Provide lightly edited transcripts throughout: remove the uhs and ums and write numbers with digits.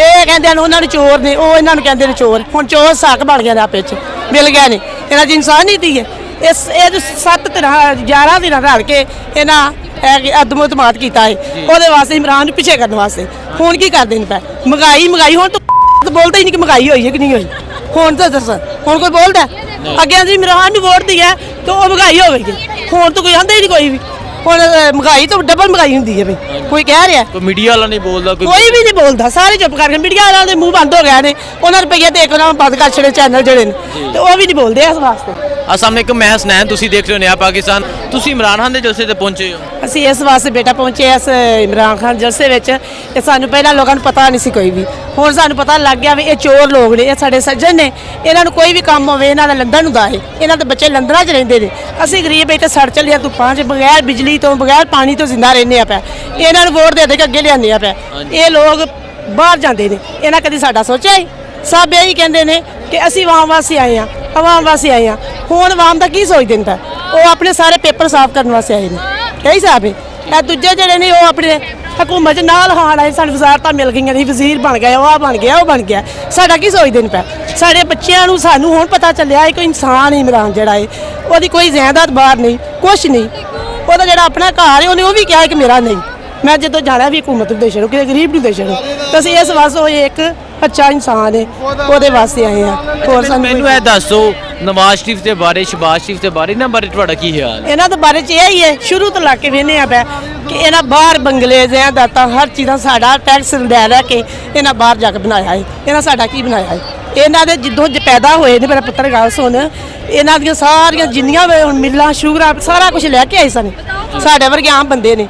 ਇਹ ਕਹਿੰਦੇ ਨੇ ਉਹਨਾਂ ਨੂੰ ਚੋਰ ਨੇ, ਉਹ ਇਹਨਾਂ ਨੂੰ ਕਹਿੰਦੇ ਨੇ ਚੋਰ। ਹੁਣ ਚੋਰ ਸਾਕ ਬਣ ਗਿਆ ਨੇ ਆਪੇ ਚ, ਮਿਲ ਗਿਆ ਨੇ ਇਹਨਾਂ ਦੀ ਇਨਸਾਨੀਅਤ ਹੈ। ਇਹ 7 ਤਰ੍ਹਾਂ 11 ਦਿਨ ਰਲ ਕੇ ਇਹਨਾਂ ਅਦਮੋਤਮਾਤ ਕੀਤਾ ਹੈ ਉਹਦੇ ਵਾਸਤੇ, ਇਮਰਾਨ ਨੂੰ ਪਿੱਛੇ ਕਰਨ ਵਾਸਤੇ। ਹੁਣ ਕੀ ਕਰਦੇ ਨੇ ਪੈ ਮਹਿੰਗਾਈ ਹੁਣ ਤਾਂ ਬੋਲਦਾ ਹੀ ਨਹੀਂ ਕਿ ਮਹਿੰਗਾਈ ਹੋਈ ਹੈ ਕਿ ਨਹੀਂ ਹੋਈ। ਹੁਣ ਤਾਂ ਦੱਸ, ਹੁਣ ਕੋਈ ਬੋਲਦਾ? ਅੱਗੇ ਅਸੀਂ ਇਮਰਾਨ ਨੂੰ ਵੋਟ ਦਿਆ ਤਾਂ ਉਹ ਮਹਿੰਗਾਈ ਹੋਵੇਗੀ, ਹੁਣ ਤਾਂ ਕੋਈ ਆਂਦਾ ਹੀ ਨਹੀਂ ਕੋਈ ਵੀ। ਹੁਣ ਮਹਿੰਗਾਈ ਤਾਂ ਡਬਲ ਮਹਿੰਗਾਈ ਹੁੰਦੀ ਹੈ ਬਈ, ਕੋਈ ਕਹਿ ਰਿਹਾ? ਕੋਈ ਮੀਡੀਆ ਵਾਲਾ ਨਹੀਂ ਬੋਲਦਾ, ਕੋਈ ਵੀ ਨਹੀਂ ਬੋਲਦਾ, ਸਾਰੇ ਚੁੱਪ ਕਰਕੇ। ਮੀਡੀਆ ਵਾਲਿਆਂ ਦੇ ਮੂੰਹ ਬੰਦ ਹੋ ਗਏ ਨੇ, ਉਹਨਾਂ ਰੁਪਈਏ ਦੇ ਕੇ ਉਹਨਾਂ ਬੰਦ ਕਰ ਛੜੇ ਚੈਨਲ ਜਿਹੜੇ ਨੇ, ਤੇ ਉਹ ਵੀ ਨਹੀਂ ਬੋਲਦੇ ਇਸ ਵਾਸਤੇ। ਸਾਹਮਣੇ ਇੱਕ ਮੈਂ ਹਸਨੈਨ, ਤੁਸੀਂ ਦੇਖ ਰਹੇ ਹੋ ਨਿਆ ਪਾਕਿਸਤਾਨ। ਤੁਸੀਂ ਇਮਰਾਨ ਖਾਨ ਦੇ ਜਲਸੇ ਤੇ ਪਹੁੰਚੇ ਹੋ। ਅਸੀਂ ਇਸ ਵਾਸਤੇ ਬੇਟਾ ਪਹੁੰਚੇ ਇਸ ਇਮਰਾਨ ਖਾਨ ਜਲਸੇ ਵਿੱਚ। ਇਹ ਸਾਨੂੰ ਪਹਿਲਾਂ ਲੋਕਾਂ ਨੂੰ ਪਤਾ ਨਹੀਂ ਸੀ ਕੋਈ ਵੀ, ਹੁਣ ਸਾਨੂੰ ਪਤਾ ਲੱਗ ਗਿਆ ਵੀ ਇਹ ਚੋਰ ਲੋਕ ਨੇ, ਇਹ ਸਾਡੇ ਸੱਜਣ ਨੇ। ਇਹਨਾਂ ਨੂੰ ਕੋਈ ਵੀ ਕੰਮ ਹੋਵੇ ਇਹਨਾਂ ਦਾ ਲੰਦਨ ਹੁੰਦਾ ਹੈ, ਇਹਨਾਂ ਦੇ ਬੱਚੇ ਲੰਦਰਾਂ 'ਚ ਰਹਿੰਦੇ ਨੇ। ਅਸੀਂ ਗਰੀਬ ਬੇਟੇ ਸੜ ਚੱਲਿਆ ਧੁੱਪਾਂ 'ਚ, ਬਗੈਰ ਬਿਜਲੀ ਤੋਂ ਬਗੈਰ ਪਾਣੀ ਤੋਂ ਜ਼ਿੰਦਾ ਰਹਿੰਦੇ ਆ ਪਿਆ। ਇਹਨਾਂ ਨੂੰ ਵੋਟ ਦੇ ਕੇ ਅੱਗੇ ਲਿਆਉਂਦੇ ਆ ਪਿਆ। ਇਹ ਲੋਕ ਬਾਹਰ ਜਾਂਦੇ ਨੇ, ਇਹਨਾਂ ਕਦੀ ਸਾਡਾ ਸੋਚਿਆ ਹੀ? ਸਭ ਇਹੀ ਕਹਿੰਦੇ ਨੇ ਕਿ ਅਸੀਂ ਆਵਾਮ ਵਾਸਤੇ ਆਏ ਹਾਂ, ਆਵਾਮ ਵਾਸਤੇ ਆਏ ਹਾਂ। ਹੁਣ ਆਵਾਮ ਦਾ ਕੀ ਸੋਚ ਦਿੰਦਾ? ਉਹ ਆਪਣੇ ਸਾਰੇ ਪੇਪਰ ਸਾਫ਼ ਕਰਨ ਵਾਸਤੇ ਆਏ ਨੇ, ਇਹੀ ਹਿਸਾਬ ਹੈ। ਇਹ ਦੂਜੇ ਜਿਹੜੇ ਨੇ ਉਹ ਆਪਣੇ ਹਕੂਮਤ ਨਾਲ ਹਾਲ ਆਏ, ਸਾਨੂੰ ਵਜ਼ਾਰਤਾਂ ਮਿਲ ਗਈਆਂ ਨੇ, ਵਜ਼ੀਰ ਬਣ ਗਏ, ਉਹ ਬਣ ਗਿਆ, ਉਹ ਬਣ ਗਿਆ। ਸਾਡਾ ਕੀ ਸੋਚਦੇ ਨੇ ਪਿਆ? ਸਾਡੇ ਬੱਚਿਆਂ ਨੂੰ ਸਾਨੂੰ ਹੁਣ ਪਤਾ ਚੱਲਿਆ ਇੱਕ ਇਨਸਾਨ ਇਮਰਾਨ ਜਿਹੜਾ ਹੈ, ਉਹਦੀ ਕੋਈ ਜਾਇਦਾਦ ਬਾਹਰ ਨਹੀਂ, ਕੁਛ ਨਹੀਂ। ਉਹਦਾ ਜਿਹੜਾ ਆਪਣਾ ਘਰ ਹੈ ਉਹਨੇ ਉਹ ਵੀ ਕਿਹਾ ਕਿ ਮੇਰਾ ਨਹੀਂ। ਮੈਂ ਜਦੋਂ ਜਾਣਾ ਵੀ ਹਕੂਮਤ ਨੂੰ ਦੇ ਛੱਡੋ, ਕਿਸੇ ਗਰੀਬ ਨੂੰ ਦੇ ਛੱਡੋ। ਤਾਂ ਅਸੀਂ ਇਸ ਵਾਸਤੇ ਉਹ ਇੱਕ ਅੱਛਾ ਇਨਸਾਨ ਹੈ, ਉਹਦੇ ਵਾਸਤੇ ਆਏ ਹਾਂ। ਹੋਰ ਸਾਨੂੰ ਮੈਨੂੰ ਇਹ ਦੱਸੋ, ਨਵਾਜ਼ ਸ਼ਰੀਫ ਦੇ ਬਾਰੇ, ਸ਼ਹਬਾਜ਼ ਸ਼ਰੀਫ ਦੇ ਬਾਰੇ, ਇਹਨਾਂ ਬਾਰੇ ਤੁਹਾਡਾ ਕੀ ਖਿਆਲ? ਇਹਨਾਂ ਦੇ ਬਾਰੇ 'ਚ ਇਹ ਹੀ ਹੈ, ਸ਼ੁਰੂ ਤੋਂ ਲਾ ਕੇ ਵੇਖਦੇ ਆ ਪਿਆ ਕਿ ਇਹਨਾਂ ਬਾਹਰ ਬੰਗਲੇ ਦਾਤਾ ਹਰ ਚੀਜ਼ ਦਾ ਸਾਡਾ ਟੈਕਸ ਲੈ ਕੇ ਇਹਨਾਂ ਬਾਹਰ ਜਾ ਕੇ ਬਣਾਇਆ ਹੈ। ਇਹਨਾਂ ਸਾਡਾ ਕੀ ਬਣਾਇਆ ਹੈ? ਇਹਨਾਂ ਦੇ ਜਿੱਦੋਂ ਪੈਦਾ ਹੋਏ ਨੇ, ਮੇਰਾ ਪੁੱਤਰ ਗੱਲ ਸੁਣ, ਇਹਨਾਂ ਦੀਆਂ ਸਾਰੀਆਂ ਜਿੰਨੀਆਂ ਮਿੱਲਾਂ ਸ਼ੂਗਰਾਂ ਸਾਰਾ ਕੁਝ ਲੈ ਕੇ ਆਏ ਸਨ। ਸਾਡੇ ਵਰਗੇ ਆਮ ਬੰਦੇ ਨੇ।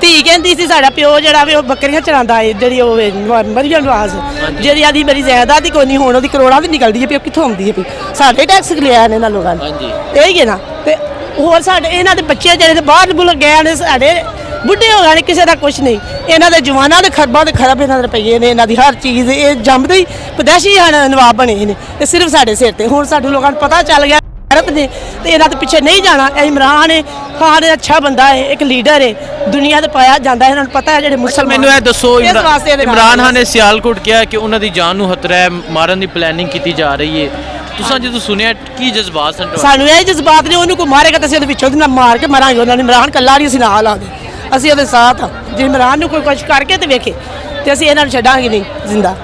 ਧੀ ਕਹਿੰਦੀ ਸੀ ਸਾਡਾ ਪਿਓ ਜਿਹੜਾ ਵੀ ਉਹ ਬੱਕਰੀਆਂ ਚਰਾਉਂਦਾ ਹੈ, ਜਿਹੜੀ ਉਹ ਮਰੀਮ ਨਵਾਜ਼, ਜਿਹੜੀ ਆਦੀ ਮੇਰੀ ਜਾਇਦਾਦ ਹੀ ਕੋਈ ਨਹੀਂ, ਹੁਣ ਉਹਦੀ ਕਰੋੜਾਂ ਦੀ ਨਿਕਲਦੀ ਹੈ ਪਈ, ਪਿੱਥੋਂ ਆਉਂਦੀ ਹੈ ਪਈ? ਸਾਡੇ ਟੈਕਸ ਲਿਆ ਨੇ ਇਹਨਾਂ ਲੋਕਾਂ ਨੇ, ਇਹੀ ਹੈ ਨਾ। ਤੇ ਹੋਰ ਸਾਡੇ ਇਹਨਾਂ ਦੇ ਬੱਚੇ ਜਿਹੜੇ ਬਾਹਰ ਮੁਲਕ ਗਏ ਨੇ, ਸਾਡੇ ਬੁੱਢੇ ਹੋ ਗਏ ਨੇ, ਕਿਸੇ ਦਾ ਕੁਛ ਨਹੀਂ। ਇਹਨਾਂ ਦੇ ਜਵਾਨਾਂ ਦੇ ਖਰਬਾਂ ਦੇ ਖਰਬ ਇਹਨਾਂ ਦੇ ਰੁਪਈਏ ਨੇ, ਇਹਨਾਂ ਦੀ ਹਰ ਚੀਜ਼। ਇਹ ਜੰਮਦੇ ਹੀ ਪਦੈਸ਼ੀ ਹਨ, ਨਵਾਬ ਬਣੇ ਨੇ, ਤੇ ਸਿਰਫ ਸਾਡੇ ਸਿਰ ਤੇ। ਹੁਣ ਸਾਡੇ ਲੋਕਾਂ ਨੂੰ ਪਤਾ ਚੱਲ ਗਿਆ ਨੇ, ਤੇ ਇਹਨਾਂ ਦੇ ਪਿੱਛੇ ਨਹੀਂ ਜਾਣਾ। ਇਹ ਇਮਰਾਨ ਖਾਨ ਅੱਛਾ ਬੰਦਾ ਹੈ, ਇੱਕ ਲੀਡਰ ਹੈ, ਦੁਨੀਆ ਤੇ ਪਾਇਆ ਜਾਂਦਾ ਹੈ, ਇਹਨਾਂ ਨੂੰ ਪਤਾ ਹੈ। ਜਿਹੜੇ ਮੁਸਲਮਾਨ, ਮੈਨੂੰ ਇਹ ਦੱਸੋ, ਇਮਰਾਨ ਖਾਨ ਨੇ ਸਿਆਲਕੋਟ ਕਿਹਾ ਕਿ ਉਹਨਾਂ ਦੀ ਜਾਨ ਨੂੰ ਖਤਰਾ ਹੈ, ਮਾਰਨ ਦੀ ਪਲੈਨਿੰਗ ਕੀਤੀ ਜਾ ਰਹੀ ਹੈ। ਤੁਸੀਂ ਜਦੋਂ ਸੁਣਿਆ ਕੀ ਜਜ਼ਬਾਤ ਸਨ? ਸਾਨੂੰ ਇਹ ਜਜ਼ਬਾਤ ਨੇ, ਉਹਨੂੰ ਕੋਈ ਮਾਰੇਗਾ ਤਾਂ ਅਸੀਂ ਉਹਦੇ ਵਿੱਚੋਂ ਦੀ ਨਾ ਮਾਰ ਕੇ ਮਰਾਂਗੇ। ਉਹਨਾਂ ਨੇ ਇਮਰਾਨ ਕੱਲਾ ਨਹੀਂ, ਅਸੀਂ ਨਾਲ ਆਉਂਦੇ, ਅਸੀਂ ਉਹਦੇ ਸਾਥ ਹਾਂ। ਜੇ ਇਮਰਾਨ ਨੂੰ ਕੋਈ ਕੁਛ ਕਰਕੇ ਤੇ ਵੇਖੇ ਤੇ ਅਸੀਂ ਇਹਨਾਂ ਨੂੰ ਛੱਡਾਂਗੇ ਨਹੀਂ, ਜ਼ਿੰਦਾ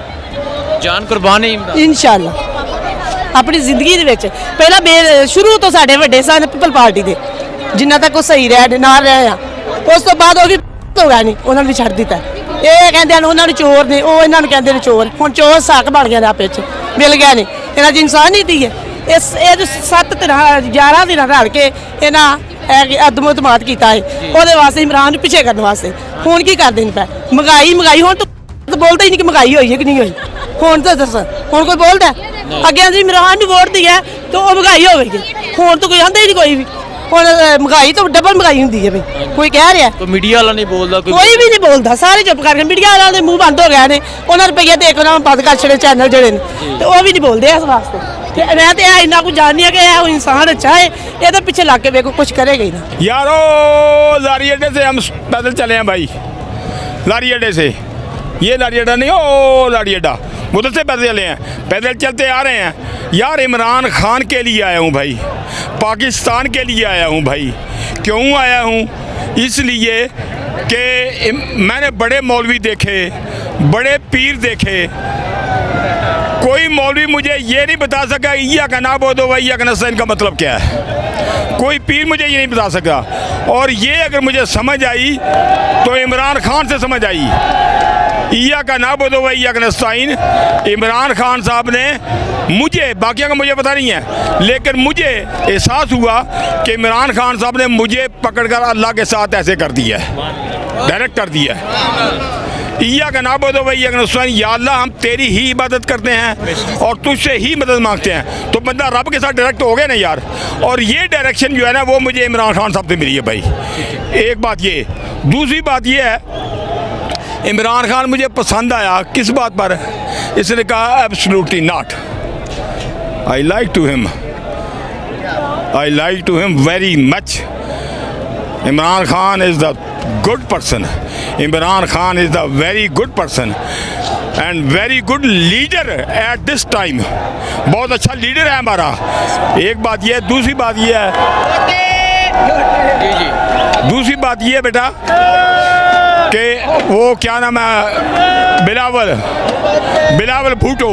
ਜਾਨ ਕੁਰਬਾਨ ਹੈ ਇਨਸ਼ਾਅੱਲਾ। ਆਪਣੀ ਜ਼ਿੰਦਗੀ ਦੇ ਵਿੱਚ ਪਹਿਲਾਂ ਸ਼ੁਰੂ ਤੋਂ ਸਾਡੇ ਵੱਡੇ ਸਨ ਪੀਪਲ ਪਾਰਟੀ ਦੇ, ਜਿੰਨਾ ਤੱਕ ਉਹ ਸਹੀ ਰਹਿ ਨਾਲ ਰਹੇ ਆ। ਉਸ ਤੋਂ ਬਾਅਦ ਉਹ ਵੀ ਹੋ ਗਿਆ ਨਹੀਂ, ਉਹਨਾਂ ਨੂੰ ਵੀ ਛੱਡ ਦਿੱਤਾ। ਇਹ ਕਹਿੰਦੇ ਨੇ ਉਹਨਾਂ ਨੂੰ ਚੋਰ ਨੇ, ਉਹ ਇਹਨਾਂ ਨੂੰ ਕਹਿੰਦੇ ਨੇ ਚੋਰ। ਹੁਣ ਚੋਰ ਸਾਕ ਬਣ ਗਿਆ ਨੇ ਆਪੇ ਚ, ਮਿਲ ਗਿਆ ਨੇ ਇਹਨਾਂ ਦੀ ਇਨਸਾਨੀਅਤ ਹੈ। ਇਹ 7 ਤਰ੍ਹਾਂ 11 ਦਿਨ ਰਲ ਕੇ ਇਹਨਾਂ ਅਦਮੋਤਮਾਤ ਕੀਤਾ ਹੈ ਉਹਦੇ ਵਾਸਤੇ, ਇਮਰਾਨ ਨੂੰ ਪਿੱਛੇ ਕਰਨ ਵਾਸਤੇ। ਹੁਣ ਕੀ ਕਰਦੇ ਨੇ ਪੈ ਮਹਿੰਗਾਈ ਹੁਣ ਤਾਂ ਬੋਲਦਾ ਹੀ ਨਹੀਂ ਕਿ ਮਹਿੰਗਾਈ ਹੋਈ ਹੈ ਕਿ ਨਹੀਂ ਹੋਈ। ਹੁਣ ਤਾਂ ਦੱਸ, ਹੁਣ ਕੋਈ ਬੋਲਦਾ? ਅੱਗੇ ਅਸੀਂ ਇਮਰਾਨ ਨੂੰ ਵੋਟ ਦਿਆ ਤਾਂ ਉਹ ਮਹਿੰਗਾਈ ਹੋਵੇਗੀ, ਹੁਣ ਤਾਂ ਕੋਈ ਆਂਦਾ ਹੀ ਨਹੀਂ ਕੋਈ ਵੀ। ਹੁਣ ਮਹਿੰਗਾਈ ਤਾਂ ਡਬਲ ਮਹਿੰਗਾਈ ਹੁੰਦੀ ਹੈ ਬਈ, ਕੋਈ ਕਹਿ ਰਿਹਾ? ਕੋਈ ਮੀਡੀਆ ਵਾਲਾ ਨਹੀਂ ਬੋਲਦਾ, ਕੋਈ ਵੀ ਨਹੀਂ ਬੋਲਦਾ, ਸਾਰੇ ਚੁੱਪ ਕਰਕੇ। ਮੀਡੀਆ ਵਾਲਿਆਂ ਦੇ ਮੂੰਹ ਬੰਦ ਹੋ ਗਏ ਨੇ, ਉਹਨਾਂ ਰੁਪਈਏ ਦੇ ਕੇ ਉਹਨਾਂ ਬੰਦ ਕਰ ਛੜੇ ਚੈਨਲ ਜਿਹੜੇ ਨੇ, ਤੇ ਉਹ ਵੀ ਨਹੀਂ ਬੋਲਦੇ ਇਸ ਵਾਸਤੇ। ਤੇ ਮੈਂ ਤੇ ਇੰਨਾ ਕੁਝ ਜਾਣਦੀ ਹਾਂ ਕਿ ਇਹ ਇਨਸਾਨ अच्छा है, ਇਹਦੇ ਪਿੱਛੇ ਲੱਗ ਕੇ ਵੇਖੋ कुछ करेगा ही ना। यारो लारी अड्डे से हम पैदल चले हैं भाई, लारी अड्डे से, ये लारी अड्डा नहीं, ओ लारी अड्डा, उधर से पैदल चले हैं, पैदल चलते आ रहे हैं। यार इमरान खान के लिए आया हूँ भाई, पाकिस्तान के लिए आया हूँ भाई। क्यों आया हूँ? इसलिए कि मैंने बड़े मौलवी देखे, बड़े पीर देखे, कोई मौलवी मुझे ये नहीं बता सका या का ना बोदो भाई या का नस्ताइन का मतलब क्या है। कोई पीर मुझे ये नहीं बता सका। और ये अगर मुझे समझ आई तो इमरान खान से समझ आई। ईया का ना बोदो भाई या का नस्ताइन, इमरान खान साहब ने मुझे, बाकियों का मुझे पता नहीं है, लेकिन मुझे एहसास हुआ कि इमरान खान साहब ने मुझे पकड़कर अल्लाह के साथ ऐसे कर दिया है, डायरेक्ट कर दिया है। ईया का ना बोदो भाई या या अल्लाह हम तेरी ही इबादत करते हैं और तुझसे ही मदद मांगते हैं। तो बंदा रब के साथ डायरेक्ट हो गया ना यार। और ये डायरेक्शन जो है ना वो मुझे इमरान खान साहब से मिली है भाई। एक बात ये, दूसरी बात ये है, इमरान खान मुझे पसंद आया किस बात पर? इसने कहा absolutely not, I like to him, I like to him very much. Imran Khan is the good person, Imran Khan is the very good person. And very good leader at this time. बहुत अच्छा लीडर है हमारा। एक बात ये है, दूसरी बात ये है, जी जी, दूसरी बात ये है बेटा कि वो क्या नाम है, बिलावल भुट्टो,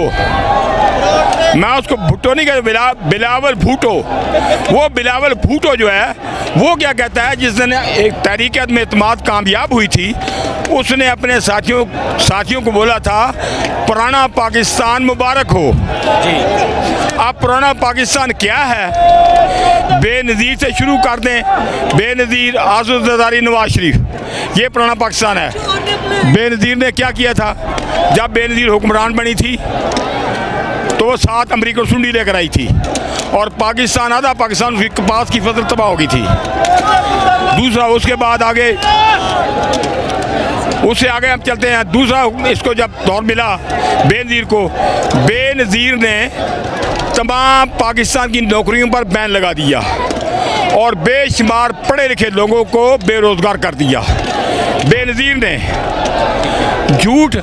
मैं उसको भुट्टो नहीं कहता, बिलावल भुट्टो। वो बिलावल भुट्टो जो है वो क्या कहता है, जिस दिन एक तहरीक में इत्मीनान कामयाब हुई थी, उसने अपने साथियों को बोला था पुराना पाकिस्तान मुबारक हो। अब पुराना पाकिस्तान क्या है, बेनज़ीर से शुरू कर दें, बेनज़ीर आज़म ज़रदारी नवाज शरीफ, ये पुराना पाकिस्तान है। बेनज़ीर ने क्या किया था, जब बेनज़ीर हुक्मरान बनी थी तो वो 7 अमरीकन सुंडी लेकर आई थी और पाकिस्तान, आधा पाकिस्तान उसकी कपास की फसल तबाह हो गई थी। दूसरा, उसके बाद आगे, उससे आगे हम चलते हैं। दूसरा, इसको जब दौर मिला बेनज़ीर को, बेनज़ीर ने तमाम पाकिस्तान की नौकरियों पर बैन लगा दिया और बेशुमार पढ़े लिखे लोगों को बेरोज़गार कर दिया बेनज़ीर ने। झूठ,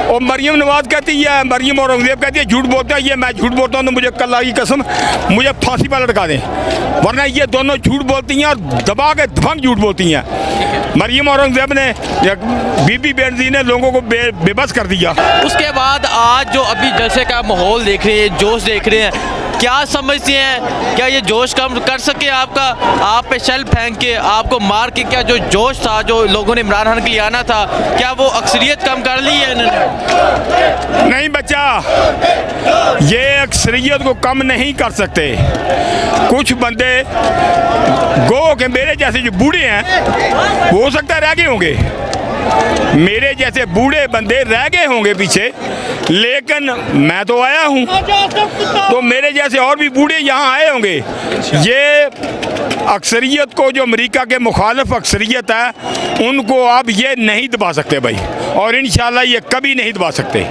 और मरियम नवाज कहती है, मरियम औरंगज़ेब कहती है झूठ बोलता है, ये मैं झूठ बोलता हूँ तो मुझे कल्ला की कसम मुझे फांसी पर लटका दें, वरना ये दोनों झूठ बोलती हैं और दबा के धमक झूठ बोलती हैं। मरियम औरंगज़ेब ने, बीबी बेनज़ीर ने लोगों को बेबस कर दिया। उसके बाद आज जो अभी जलसे का माहौल देख रहे हैं, जोश देख रहे हैं, क्या समझते हैं, क्या ये जोश कम कर सके आपका, आप पे शेल फेंक के, आपको मार के, क्या जो जोश था जो लोगों ने इमरान खान के लिए आना था, क्या वो अक्सरियत कम कर ली है इन्होंने? नहीं बच्चा, ये अक्सरियत को कम नहीं कर सकते। कुछ बंदे गो के मेरे जैसे जो बूढ़े हैं, वो हो सकता है रह गए होंगे, मेरे जैसे बूढ़े बंदे रह गए होंगे पीछे, लेकिन मैं तो आया हूँ, तो मेरे जैसे और भी बूढ़े यहाँ आए होंगे। ये अक्सरियत को, जो अमेरिका के मुखालिफ अक्सरियत है, उनको आप ये नहीं दबा सकते भाई, और इंशाल्लाह ये कभी नहीं दबा सकते।